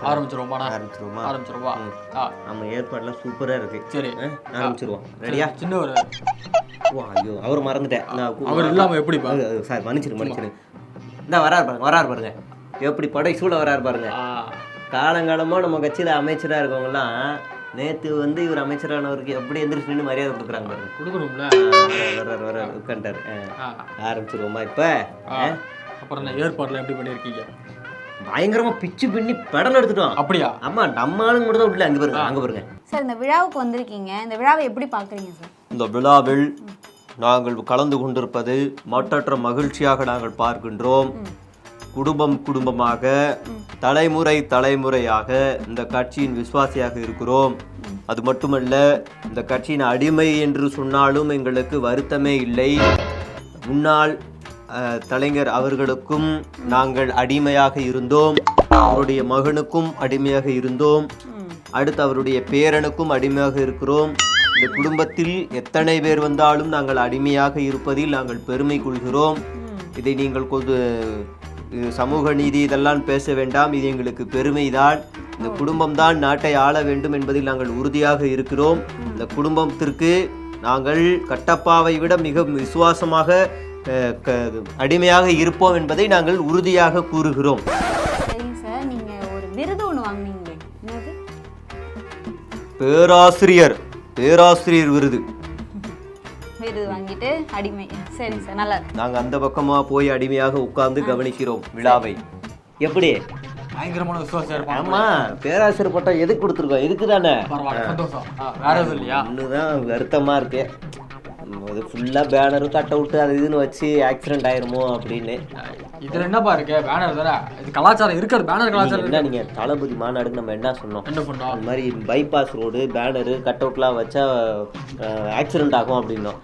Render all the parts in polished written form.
ஆரம்பிச்சிருவோமா? நம்ம ஏற்பாடுலாம் சூப்பரா இருக்கு. சரி, ஆரம்பிச்சிருவோம். ரெடியா? சின்ன ஒரு ஐயோ அவர் மறந்துட்டேன். அவர் இல்லாம எப்படி சார் மன்னிச்சிரு. இந்த வராரு பாருங்க, எப்படி படை சூழ வராரு பாருங்க. காலங்காலமா நம்ம கட்சியில அமைச்சரா இருக்கவங்கலாம் நேத்து வந்து இவர் அமைச்சரானவருக்கு எப்படி எந்திரிச்சு நின்று மரியாதை கொடுக்குறாங்க பாருங்க. கொடுக்கணும்ல. உட்காண்டாரு. ஆரம்பிச்சிருவோமா இப்ப? அப்புறம் ஏற்பாடுல எப்படி பண்ணிருக்கீங்க? பயங்கரமா பிச்சு பின்னி படம் எடுத்துட்டோம். அப்படியா? ஆமா, நம்ம ஆளுங்க மட்டும் தான் உள்ள. அங்க பாருங்க சார். இந்த விழாவுக்கு வந்திருக்கீங்க, இந்த விழாவை எப்படி பாக்குறீங்க சார்? இந்த விழாவில் நாங்கள் கலந்து கொண்டிருப்பது மற்றற்ற மகிழ்ச்சியாக நாங்கள் பார்க்கின்றோம். குடும்பமாக தலைமுறையாக இந்த கட்சியின் விசுவாசியாக இருக்கிறோம். அது மட்டுமல்ல, இந்த கட்சியின் அடிமை என்று சொன்னாலும் எங்களுக்கு வருத்தமே இல்லை. முன்னாள் தலைஞர் அவர்களுக்கும் நாங்கள் அடிமையாக இருந்தோம், அவருடைய மகனுக்கும் அடிமையாக இருந்தோம், அடுத்து அவருடைய பேரனுக்கும் அடிமையாக இருக்கிறோம். இந்த குடும்பத்தில் எத்தனை பேர் வந்தாலும் நாங்கள் அடிமையாக இருப்பதில் நாங்கள் பெருமை கொள்கிறோம். இதை நீங்கள் சமூக நீதி இதெல்லாம் பேச வேண்டாம், இது எங்களுக்கு பெருமைதான். இந்த குடும்பம்தான் நாட்டை ஆள வேண்டும் என்பதில் நாங்கள் உறுதியாக இருக்கிறோம். இந்த குடும்பத்திற்கு நாங்கள் கட்டப்பாவை விட மிக விசுவாசமாக அடிமையாக இருப்போம் என்பதை நாங்கள் உறுதியாக கூறுகிறோம். சரிங்க சார், நீங்க ஒரு விருது ஒன்று வாங்குனீங்களே, என்னது? பேராசிரியர் விருது வாங்கிட்டு அடிமை. சரிங்க சார், நல்லா இருக்கு. நாங்க அந்த பக்கமா போய் அடிமையாக உட்கார்ந்து கவனிக்கிறோம் விழாவை. எப்படி? பயங்கரமான விசுவாசம். ஆமா, பேராசிரியர் பட்டம் எதுக்கு கொடுத்துருக்கோம்? இதுக்கு தானே. ஒண்ணுதான் வருத்தமா இருக்கு, அது ஃபுல்லா பேனர் கட் அவுட் அது இதுன்னு வச்சு ஆக்சிடென்ட் ஆயிருமோ அப்படின்னு. இதுல என்னப்பா இருக்கு? பேனர் தானே, இது கலாச்சாரம் இருக்கிறது. பேனர் கலாச்சாரம் என்ன? நீங்க தளபதி மாநாடுக்கு நம்ம என்ன சொன்னோம்? அந்த மாதிரி பைபாஸ் ரோடு பேனரு கட் அவுட்லாம் வச்சா ஆக்சிடென்ட் ஆகும் அப்படின்னோம்.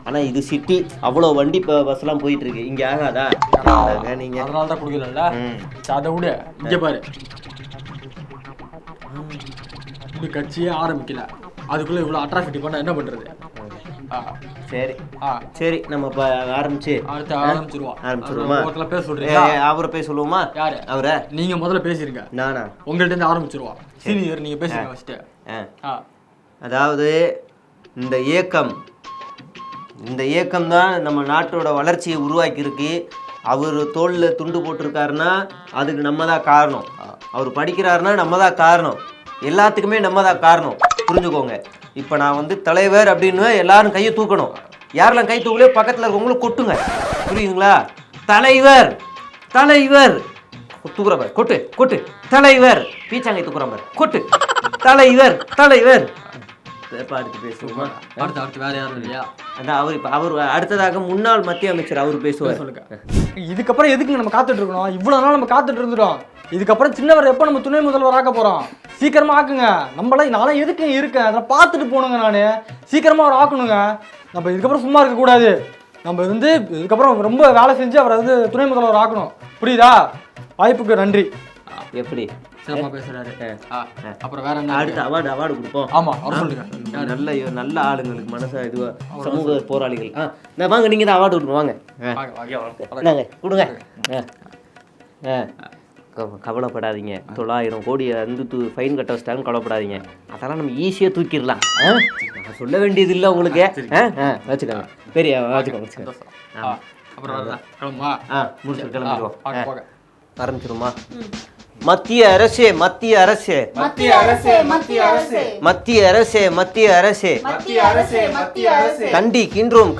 ஆனா இது சிட்டி, அவ்வளோ வண்டி பஸ் எல்லாம் போயிட்டு இருக்கு, இங்க ஆகாதா? நீங்க அதனால தான் குடுக்கல. அதை விட இங்க பாரு, இப்படி கட்சியே ஆரம்பிக்கல, அதுக்குள்ள இவ்வளவு அட்ராசிட்டி பண்ண என்ன பண்றது? சரி நம்ம இப்ப ஆரம்பிச்சிருவோமா? அவரை பேச சொல்லுவோமா? யாரு அவரை? நீங்க முதல்ல பேசிருங்க. நானா? உங்கள்ட்ட இருந்து ஆரம்பிச்சிருவோம். சீனியர், நீங்க பேசுங்க ஃபர்ஸ்ட். அதாவது இந்த இயக்கம் தான் நம்ம நாட்டோட வளர்ச்சியை உருவாக்கி இருக்கு. அவர் தோல்ல துண்டு போட்டிருக்காருன்னா அதுக்கு நம்ம தான் காரணம். அவர் படிக்கிறாருன்னா நம்ம தான் காரணம். எல்லாத்துக்குமே நம்ம தான் காரணம், புரிஞ்சுக்கோங்க. இப்போ நான் வந்து தலைவர் அப்படின்னு எல்லாரும் கையை தூக்கணும். யாரெல்லாம் கை தூக்கலையோ பக்கத்தில் இருக்கவங்களும் கொட்டுங்க, புரியுதுங்களா? தலைவர் தூக்குறவர் கொட்டு. தலைவர் பீச்சாங்கை தூக்குறவர் கொட்டு. தலைவர் அடுத்து பேசுவோமா? அடுத்து வேற யாரும் இல்லையா? அதான் அவர் அடுத்ததாக முன்னாள் மத்திய அமைச்சர் அவர் பேசுவார். சொல்லுங்க. இதுக்கப்புறம் எதுக்கு நம்ம காத்துட்டு இருக்கணும்? இவ்வளவு நாள் நம்ம காத்துட்டு இருந்துட்டோம். இதுக்கப்புறம் சின்னவர் எப்போ நம்ம துணை முதல்வர் ஆக்க போறோம்? சீக்கிரமா ஆக்குங்க. நானும் எதுக்கு இருக்கேன், அதை பார்த்துட்டு போகணுங்க. நான் சீக்கிரமா அவர் ஆக்கணுங்க. நம்ம இதுக்கப்புறம் சும்மா இருக்க கூடாது. நம்ம வந்து இதுக்கப்புறம் ரொம்ப வேலை செஞ்சு அவரை வந்து துணை முதல்வர் ஆக்கணும், புரியுதா? வாய்ப்புக்கு நன்றி. எப்படி சிறப்பா பேசுறாரு. அப்புறம் வேற என்ன? அடுத்து அவார்டு கொடுப்போம். ஆமா, அவர் சொல்லுங்க. நல்ல ஆளுங்களுக்கு மனசா இதுவா சமூக போராளிகள். வாங்க, நீங்க தான் அவார்டு கொடுங்க. வாங்க கொடுங்க. கவலைப்படாதீங்க, 900 கோடி வந்து ஃபைன் கட்ட வச்சிட்டாங்க, கவலைப்படாதீங்க. அதெல்லாம் நம்ம ஈஸியாக தூக்கிடலாம். நான் சொல்ல வேண்டியது இல்லை உங்களுக்கு. வச்சுக்கோங்க, பெரிய வச்சுக்கோங்க. முடிச்சு ஆரம்பிச்சிருமா? மத்திய அரசே கண்டிக்கின்றோம்.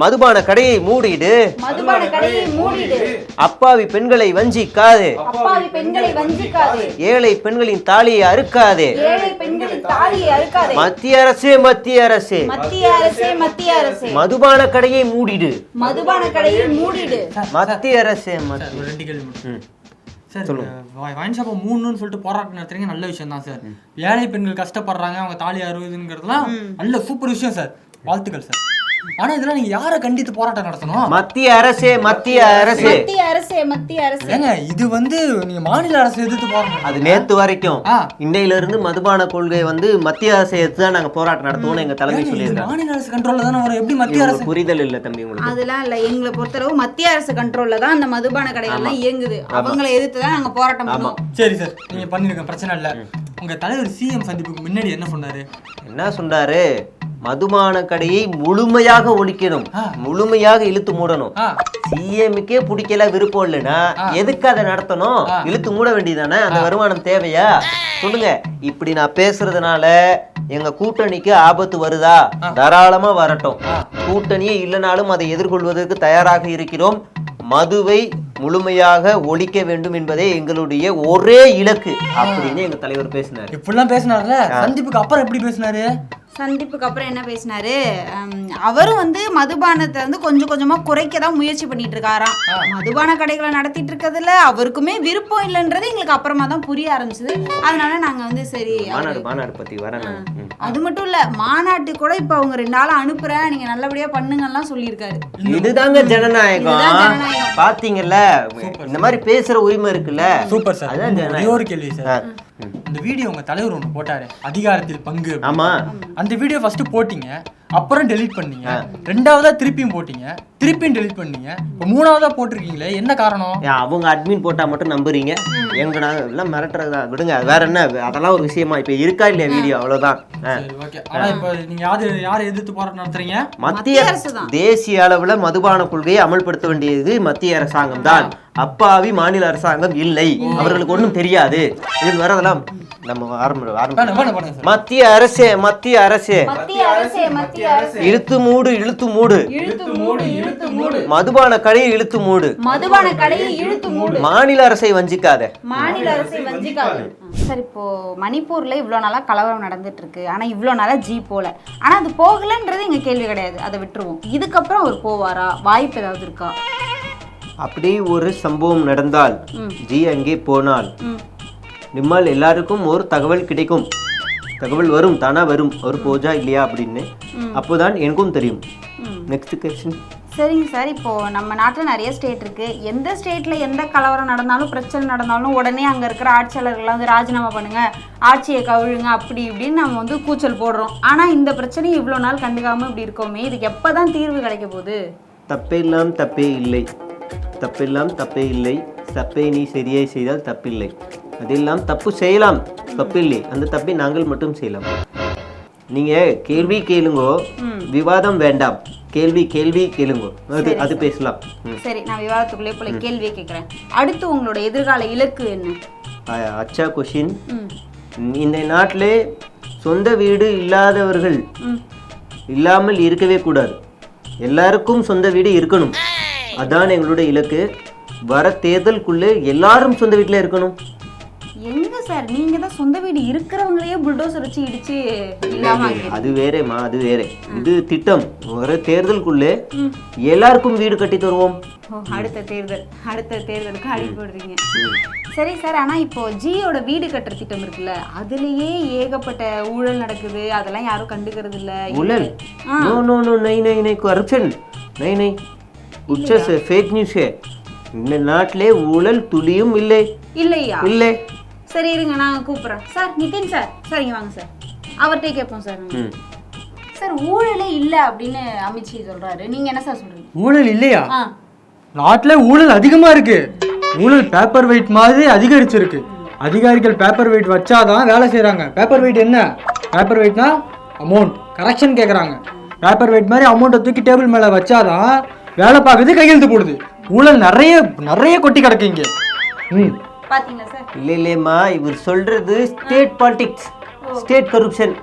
மதுபான கடையை மூடிடு. அப்பாவி பெண்களை வஞ்சிக்காதே. ஏழை பெண்களின் தாலியை அறுக்காதே. மத்திய அரசே மதுபான கடையை மூடிடு. மத்திய அரசே சார், வைன் ஷாப்பை மூணுன்னு சொல்லிட்டு போராட்டம் நடத்துறீங்க, நல்ல விஷயம் தான் சார். ஏழை பெண்கள் கஷ்டப்படுறாங்க, அவங்க தாலி அறுவதுங்கிறதுலாம் நல்ல சூப்பர் விஷயம் சார். வாழ்த்துக்கள் சார். ஆனா இதெல்லாம் நீங்க யாரை கண்டித்து போராட்டம் நடத்தணும்? மத்திய அரசே மத்திய அரசே மத்திய அரசு ஏங்க இது வந்து நீங்க மாநில அரசு எதிர்த்து போராட்டம். அது நேத்து வரைக்கும். இன்னையில இருந்து மதுபான கொள்கை வந்து மத்திய அரசை எடுத்து தான் நாங்க போராட்டம் நடத்துவோம்னு எங்க தலைமை சொல்லியிருக்காங்க. மாநில அரசு கண்ட்ரோல்ல தானே வரும், எப்படி மத்திய அரசு? புரிதல் இல்ல தம்பி உங்களுக்கு. அதெல்லாம் இல்ல, எங்களை பொறுத்தளவு மத்திய அரசு கண்ட்ரோல்ல தான் அந்த மதுபான கடைகள்லாம் இயங்குது. அவங்களை எதிர்த்து தான் நாங்க போராட்டம் பண்ணுவோம். சரி சார், நீங்க பண்ணிருக்க பிரச்சனை இல்ல. உங்க தலைவர் சிஎம் சந்திப்புக்கு முன்னாடி என்ன சொன்னாரு? என்ன சொன்னாரு? மதுபான கடையை முழுமையாக ஒழிக்கணும், முழுமையாக இழுத்து மூடணும். சிஎம்க்கே பிடிக்கல, விருப்பம் இல்லைன்னா எதுக்கு அதை நடத்தணும்? இழுத்து மூட வேண்டியதானே? அந்த வருமானம் தேவையா? சொல்லுங்க. இப்படி நான் பேசுறதுனால எங்க கூட்டணிக்கு ஆபத்து வருதா? தாராளமா வரட்டும். கூட்டணியே இல்லைனாலும் அதை எதிர்கொள்வதற்கு தயாராக இருக்கிறோம். மதுவை முழுமையாக ஒழிக்க வேண்டும் என்பதே எங்களுடைய ஒரே இலக்கு அப்படின்னு எங்க தலைவர் பேசினாரு. இப்படிலாம் பேசினார்ல, சந்திப்புக்கு அப்புறம் எப்படி பேசினாரு? சந்திப்புக்கு அப்புறம் என்ன பேசினாரு? அவரும் வந்து மதுபானத்தை வந்து கொஞ்சம் கொஞ்சமா குறைக்க தான் முயற்சி பண்ணிட்டு இருக்காராம். மதுபான கடைகளை நடத்திட்டு இருக்கிறதுல அவருக்குமே விருப்பம் இல்லைன்றது எங்களுக்கு அப்புறமா தான் புரிய ஆரம்பிச்சது. அதனால நாங்க வந்து சரி மாநாடு பத்தி வரேன். அது மட்டும் இல்ல, மாநாட்டு கூட இப்ப அவங்க 2 நாளா அனுப்புறேன், நீங்க நல்லபடியா பண்ணுங்கலாம் சொல்லியிருக்காரு. இதுதாங்க ஜனநாயகம். பாத்தீங்கல்ல, இந்த மாதிரி பேசுற உரிமை இருக்குல்ல. Super sir. அதான் ஒரு கேள்வி சார். இந்த வீடியோ உங்க தலைவர் ஒன்று போட்டாரு, அதிகாரத்தில் பங்கு. ஆமா, அந்த வீடியோ ஃபர்ஸ்ட் போட்டீங்க, அப்புறம் டெலீட் பண்ணீங்க, 2வதா திருப்பியும் போட்டீங்க, திருப்பியும் டெலீட் பண்ணீங்க, இப்போ 3வதா போட்டிருக்கீங்களே, என்ன காரணம்? அவங்க அட்மின் போட்டா மட்டும் நம்புறீங்க? எங்க நாங்க எல்லாம் மிரட்டுறதா? விடுங்க, வேற என்ன, அதெல்லாம் ஒரு விஷயமா? இப்ப இருக்கா இல்லையா வீடியோ? அவ்வளவுதான். ஆனா இப்ப நீங்க யாரை எதிர்த்து போராட்டம் நடத்துறீங்க? மத்திய தேசிய அளவுல மதுபான கொள்கையை அமல்படுத்த வேண்டியது மத்திய அரசாங்கம் தான். அப்பாவி மாநில அரசாங்கம் இல்லை, அவர்களுக்கு ஒண்ணும் தெரியாது. இது வரதெல்லாம் நம்ம மத்திய அரசே மத்திய அரசே இழுத்து மூடு, இழுத்து மூடு, மதுபான கடையை இழுத்து மூடு, மாநில அரசை வஞ்சிக்காத. சார், இப்போ மணிப்பூர்ல இவ்வளவு நாளா கலவரம் நடந்துட்டு இருக்கு. ஆனா இவ்வளவு நாளா ஜி போல. ஆனா அது போகலன்றது எங்க கேள்வி கிடையாது, அதை விட்டுருவோம். இதுக்கப்புறம் அவர் போவாரா? வாய்ப்பு ஏதாவது இருக்கா? அப்படி ஒரு சம்பவம் நடந்தால், ஜி அங்கே போனால் நம்மால் எல்லாருக்கும் ஒரு தகவல் கிடைக்கும். தகவல் வரும், தானா வரும், அவர் போஜா இல்லையா அப்படின்னு. அப்போதான் எனக்கும் தெரியும். Next question. சரிங்க சார், இப்போ நம்ம நாட்டில் நிறைய ஸ்டேட் இருக்கு. எந்த ஸ்டேட்ல எந்த கலவரம் நடந்தாலும், பிரச்சனை நடந்தாலும் உடனே அங்க இருக்கிற ஆட்சியாளர்கள்லாம் வந்து ராஜினாமா பண்ணுங்க, ஆட்சியை கவிழுங்க, அப்படி இப்படின்னு நம்ம வந்து கூச்சல் போடுறோம். ஆனா இந்த பிரச்சனையை இவ்வளோ நாள் கண்டுக்காம இப்படி இருக்கோமே, இதுக்கு எப்பதான் தீர்வு கிடைக்க போகுது? தப்பெல்லாம் தப்பே இல்லை, தப்பெல்லாம் தப்பே இல்லை, தப்பை நீ சரியாய் செய்தால் தப்பில்லை. அதெல்லாம் தப்பு செய்யலாம், தப்பில்லை. அந்த தப்பை நாங்கள் மட்டும் செய்யலாம். நீங்க கேள்வி கேளுங்கோ, விவாதம் வேண்டாம். கேள்வி கேளுங்கோ, அது பேசலாம். சரி, நான் விவாதத்துக்குள்ளே போல கேள்வியை கேட்கிறேன். அடுத்து உங்களோட எதிர்கால இலக்கு என்ன? அச்சா கொஷின். இந்த நாட்டிலே சொந்த வீடு இல்லாதவர்கள் இல்லாமல் இருக்கவே கூடாது. எல்லாருக்கும் சொந்த வீடு இருக்கணும், அதான் எங்களுடைய இலக்கு. வர தேர்தலுக்குள்ளே எல்லாரும் சொந்த வீட்டில் இருக்கணும். எங்க சார், நீங்க தான் சொந்த வீடு இருக்கிறவங்களையே புல்டோசர் வச்சு இடிச்சு இல்லாம. அது வேறேம்மா, அது வேற. இது திட்டம். வர தேர்தலுக்குள்ளே எல்லாருக்கும் வீடு கட்டி தருவோம். அடுத்த தேர்தலுக்கு அடி போடுறீங்க. சரி சார், ஆனா இப்போ ஜியோட வீடு கட்டுற திட்டம் இருக்குல்ல, அதுலயே ஏகப்பட்ட ஊழல் நடக்குது. அதெல்லாம் யாரும் கண்டுக்கிறது இல்ல. ஊழல்? நோ நோ நோ, நை நை நை, கரப்ஷன், நை நை, உச்ச ஃபேக் நியூஸ். இந்த நாட்டிலே ஊழல் துளியும் இல்லை. இல்லையா? இல்லை. சரி இருங்க, நான் கூப்பிடுறேன். சார் நிதின் சார், சார் இங்க வாங்க சார், அவர்கிட்ட கேட்போம் சார். சார், ஊழலே இல்ல அப்படின்னு அமித்ஷி சொல்றாரு, நீங்க என்ன சார் சொல்றீங்க? ஊழல் இல்லையா? நாட்டுல ஊழல் அதிகமா இருக்கு. ஊழல் பேப்பர் வெயிட் மாதிரி அதிகரிச்சிருக்கு. அதிகாரிகள் பேப்பர் வெயிட் வச்சாதான் வேலை செய்யறாங்க. பேப்பர் வெயிட் என்ன? பேப்பர் வெயிட்னா அமௌண்ட் கரெக்ஷன் கேட்கறாங்க. பேப்பர் வெயிட் மாதிரி அமௌண்ட்டை தூக்கி டேபிள் மேல வச்சாதான் வேலை பார்க்குறது, கையெழுத்து போடுது. ஊழல் நிறைய நிறைய கொட்டி கிடக்குங்க. பாத்தீங்களா சார்? இல்லைம்மா, இவர் சொல்றது ஸ்டேட் பாலிடிக்ஸ், ஸ்டேட் கரப்ஷன்.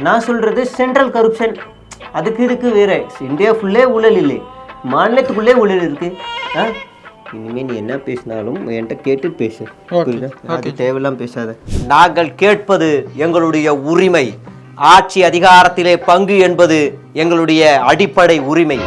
நான் சொல்றது சென்ட்ரல் கரப்ஷன். அதுக்கு இதுக்கு வேற. இந்தியா ஃபுல்லே ஊழல் இல்லை, மாநிலத்துக்குள்ளே ஊழல் இருக்கு. இனிமே நீ என்ன பேசினாலும் என்கிட்ட கேட்டு பேசு, அது தேவையில்லாம் பேசாத. நாங்கள் கேட்பது எங்களுடைய உரிமை. ஆட்சி அதிகாரத்திலே பங்கு என்பது எங்களுடைய அடிப்படை உரிமை.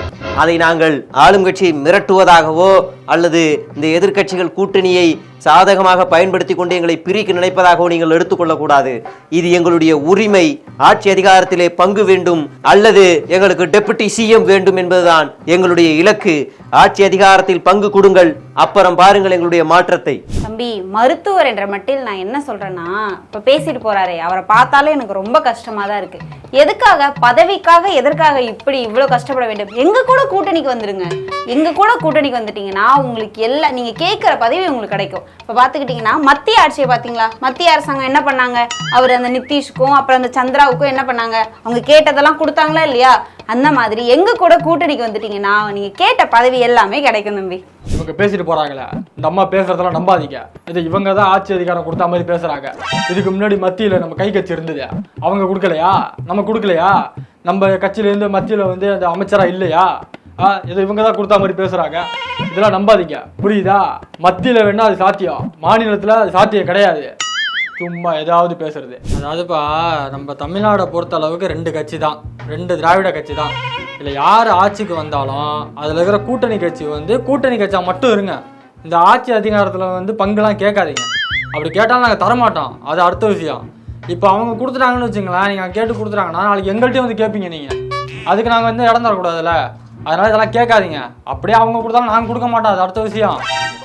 அதை நாங்கள் ஆளும் கட்சியை மிரட்டுவதாகவோ அல்லது இந்த எதிர்க்கட்சிகள் கூட்டணியை சாதகமாக பயன்படுத்தி கொண்டு எங்களை பிரிக்க நினைப்பதாகவோ நீங்கள் எடுத்துக்கொள்ளக்கூடாது. இது எங்களுடைய உரிமை. ஆட்சி அதிகாரத்திலே பங்கு வேண்டும் அல்லது எங்களுக்கு டெபுட்டி சிஎம் வேண்டும் என்பதுதான் எங்களுடைய இலக்கு. ஆட்சி அதிகாரத்தில் பங்கு கொடுங்கள், அப்புறம் பாருங்கள் எங்களுடைய மாற்றத்தை. தம்பி, மருத்துவர் என்ற மட்டில் நான் என்ன சொல்றேன்னா, இப்ப பேசிட்டு போறாரே, அவரை பார்த்தாலே எனக்கு ரொம்ப கஷ்டமா தான் இருக்கு. எதுக்காக, பதவிக்காக, எதற்காக இப்படி இவ்வளவு கஷ்டப்பட வேண்டும்? எங்க கூட கூட்டணிக்கு வந்துடுங்க. எங்க கூட கூட்டணிக்கு வந்துட்டீங்கன்னா உங்களுக்கு எல்லாம் நீங்க கேட்கிற பதவி உங்களுக்கு கிடைக்கும். இப்ப பாத்துக்கிட்டீங்கன்னா மத்திய ஆட்சியை பாத்தீங்களா, மத்திய அரசாங்கம் என்ன பண்ணாங்க? அவர் அந்த நிதிஷ்க்கும் அப்புறம் அந்த சந்திராவுக்கும் என்ன பண்ணாங்க? அவங்க கேட்டதெல்லாம் கொடுத்தாங்களா இல்லையா? அந்த மாதிரி எங்க கூட கூட்டணிக்கு வந்துட்டீங்கன்னா நீங்க கேட்ட பதவி எல்லாமே கிடைக்கும் தம்பி. இவங்க பேசிட்டு போறாங்களே, இந்த அம்மா பேசுறதெல்லாம் நம்பாதீங்க. இது இவங்க தான் ஆட்சி அதிகாரம் கொடுத்த மாதிரி பேசுறாங்க. இதுக்கு முன்னாடி மத்தியில நம்ம கை கட்சி இருந்தது, அவங்க கொடுக்கலையா? நம்ம கொடுக்கலையா? நம்ம கட்சியில இருந்து மத்தியில வந்து அந்த அமைச்சரா இல்லையா? இது இவங்க தான் கொடுத்த மாதிரி பேசுறாங்க. இதெல்லாம் நம்பாதீங்க, புரியுதா? மத்தியில வேணா அது சாத்தியம், மாநிலத்துல அது சாத்தியம் கிடையாது. சும்மா ஏதாவது பேசுறது. அதாவதுப்பா, நம்ம தமிழ்நாடை பொறுத்த அளவுக்கு 2 கட்சி தான், 2 திராவிட கட்சி தான். இல்லை யார் ஆட்சிக்கு வந்தாலும் அதில் இருக்கிற கூட்டணி கட்சி வந்து கூட்டணி கட்சியாக மட்டும் இருங்க. இந்த ஆட்சி அதிகாரத்தில் வந்து பங்குலாம் கேட்காதீங்க. அப்படி கேட்டாலும் நாங்கள் தரமாட்டோம், அது அடுத்த விஷயம். இப்போ அவங்க கொடுத்துட்டாங்கன்னு வச்சுங்களேன், நீங்கள் கேட்டு கொடுத்துட்டாங்கன்னா நாளைக்கு எங்கள்கிட்டயும் வந்து கேட்பீங்க நீங்கள். அதுக்கு நாங்கள் வந்து இடம் தரக்கூடாதுல்ல. அதனால இதெல்லாம் கேட்காதீங்க. அப்படியே அவங்க கொடுத்தாலும் நாங்கள் கொடுக்க மாட்டோம், அது அடுத்த விஷயம்.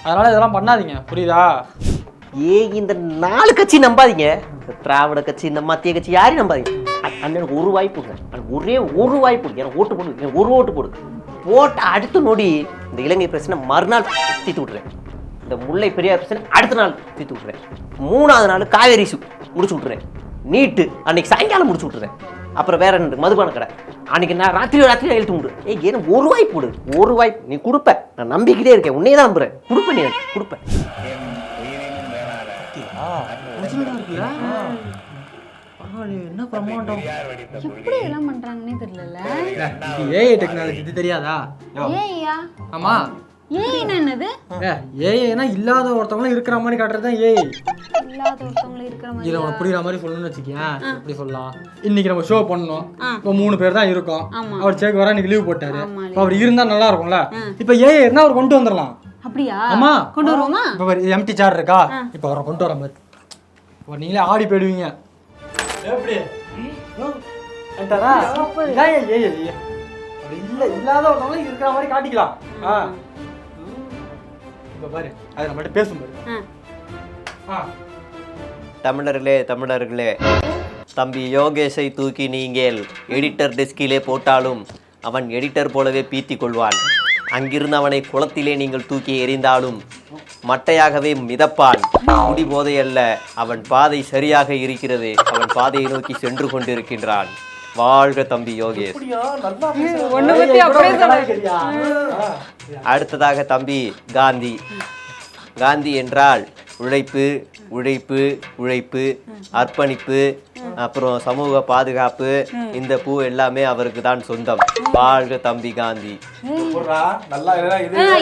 அதனால இதெல்லாம் பண்ணாதீங்க, புரியுதா? இந்த 4 கட்சி நம்பாதீங்க. இந்த திராவிட கட்சி, இந்த மத்திய கட்சி, யாரையும் நம்பாதீங்க. அண்ணனுக்கு ஒரு வாய்ப்புங்க, ஒரே ஒரு வாய்ப்பு. எனக்கு ஓட்டு போடு, எனக்கு ஒரு ஓட்டு போடு. போட்ட அடுத்த நொடி இந்த இலங்கை பிரச்சனை மறுநாள் தீர்த்து விட்டுறேன். இந்த முல்லை பெரியார் பிரச்சனை அடுத்த நாள் தீர்த்து விட்டுறேன். 3ஆவது நாள் காவேரி முடிச்சு விட்டுறேன். நீட்டு அன்னைக்கு சாயங்காலம் முடிச்சு விட்டுறேன். அப்புறம் வேற என்ன, மதுபான கடை அன்னைக்கு நான் ராத்திரி எழுத்து விடு. ஏன் ஒரு வாய்ப்பு கொடு, ஒரு வாய்ப்பு நீ கொடுப்ப. நான் நம்பிக்கிட்டே இருக்கேன், உன்னையே தான் நம்புறேன். கொடுப்பேன், நீ கொடுப்பேன். என்ன பிரமாண்டம், எப்படி எல்லாம் பண்றாங்கன்னே தெரியல. ஏஐ டெக்னாலஜி இது தெரியாதா? ஏஐயா? ஆமா. ஏஐனா என்னது? ஏஐனா இல்லாத ஒருத்தவங்களும் இருக்கிற மாதிரி காட்டுறது தான் ஏஐ. இல்லாத ஒருத்தவங்களும் இருக்கிற மாதிரி. இதை உனக்கு புரியுற மாதிரி சொல்லணும்னு வச்சுக்கேன். எப்படி சொல்லலாம், இன்னைக்கு நம்ம ஷோ பண்ணோம், இப்போ 3 பேர் தான் இருக்கோம். அவர் சேக் வர இன்னைக்கு லீவ் போட்டாரு. அவர் இருந்தா நல்லா இருக்கும்ல. இப்போ ஏஐ இருந்தா அவர் கொண்டு வந்துடலாம். அப்படியா? ஆமா, கொண்டு வருவோமா? இப்போ எம்டி சேர் இருக்கா, இப்போ அவரை கொண்டு வர மாதிரி நீங்களே ஆடி போயிடுவீங்க. எப்படி இல்லாத ஒருத்தவங்களும் இருக்கிற மாதிரி காட்டிக்கலாம். பாரு, அது நம்ம பேசும்போது தமிழர்களே, தம்பி யோகேஷை தூக்கி நீங்கள் எடிட்டர் டெஸ்கிலே போட்டாலும் அவன் எடிட்டர் போலவே பீத்தி கொள்வான். அங்கிருந்து அவனை குளத்திலே நீங்கள் தூக்கி எறிந்தாலும் மட்டையாகவே மிதப்பான். குடி போதை அல்ல, அவன் பாதை சரியாக இருக்கிறது. அவன் பாதையை நோக்கி சென்று கொண்டிருக்கின்றான். வாழ்க தம்பி யோகேஷ். அடுத்ததாக தம்பி காந்தி. காந்தி என்றால் உழைப்பு, உழைப்பு, உழைப்பு, அர்ப்பணிப்பு, அப்புறம் சமூக பாதுகாப்பு. இந்த பூ எல்லாமே அவருக்கு தான் சொந்தம். வாழ்க தம்பி காந்தி.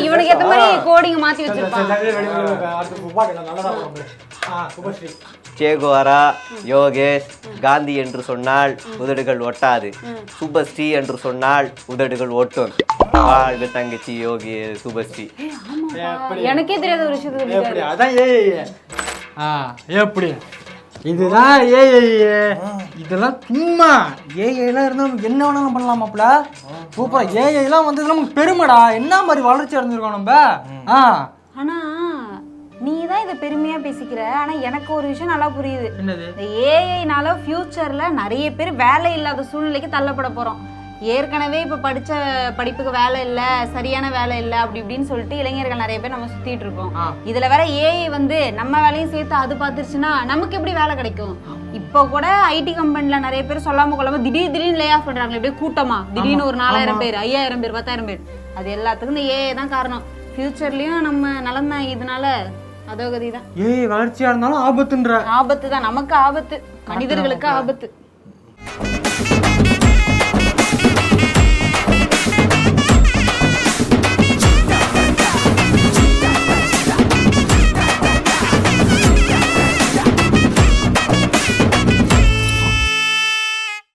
இவனுக்கு ஏத்த மாதிரி கோடிங் மாத்தி வச்சிருப்பான். சேகுவாரா, யோகேஷ், காந்தி என்று சொன்னால் உதடுகள் ஒட்டாது. சுபஸ்ரீ என்று சொன்னால் உதடுகள் ஒட்டும். வாழ்க தங்கச்சி யோகி சுபஸ்ரீ. எனக்கே தெரியாத ஒரு விஷயத்துக்கு அதான் ஏஐ. எப்படி இதுதான் ஏஐ? இதெல்லாம் சும்மா ஏஐலாம் இருந்தா என்ன வேணாலும் பண்ணலாமாப்ல. சூப்பரா ஏஐலாம் வந்ததுல நமக்கு பெருமைடா. என்ன மாதிரி வளர்ச்சி அடைஞ்சிருக்கோம் நம்ம. ஆனா நீ தான் இதை பெருமையா பேசிக்கிற. ஆனா எனக்கு ஒரு விஷயம் நல்லா புரியுது. என்னது? இந்த ஏஐனால ஃபியூச்சர்ல நிறைய பேர் வேலை இல்லாத சூழ்நிலைக்கு தள்ளப்பட போறோம். ஏற்கனவே இப்ப படிச்ச படிப்புக்கு வேலை இல்ல, சரியான வேலை இல்ல, அப்படி இப்படின்னு சொல்லிட்டு இளைஞர்கள் நிறைய பேர் நம்ம சுத்திட்டு இருக்கோம். இதுல வேற ஏஐ வந்து நம்ம வேலையும் சேர்த்து அது பார்த்துருச்சுன்னா நமக்கு எப்படி வேலை கிடைக்கும்? இப்போ கூட ஐடி கம்பெனில நிறைய பேர் சொல்லாம கொள்ளாம திடீர்னு லே ஆஃப் பண்றாங்க. இப்படியே கூட்டமா திடீர்னு ஒரு 4000 பேர், 5000 பேர், 10000 பேர். அது எல்லாத்துக்கும் இந்த ஏஐ தான் காரணம். ஃபியூச்சர்லயும் நம்ம நலம் தான். இதனால அதோகதி தான். ஏஐ வளர்ச்சியா இருந்தாலும் ஆபத்து தான். நமக்கு ஆபத்து, மனிதர்களுக்கு ஆபத்து.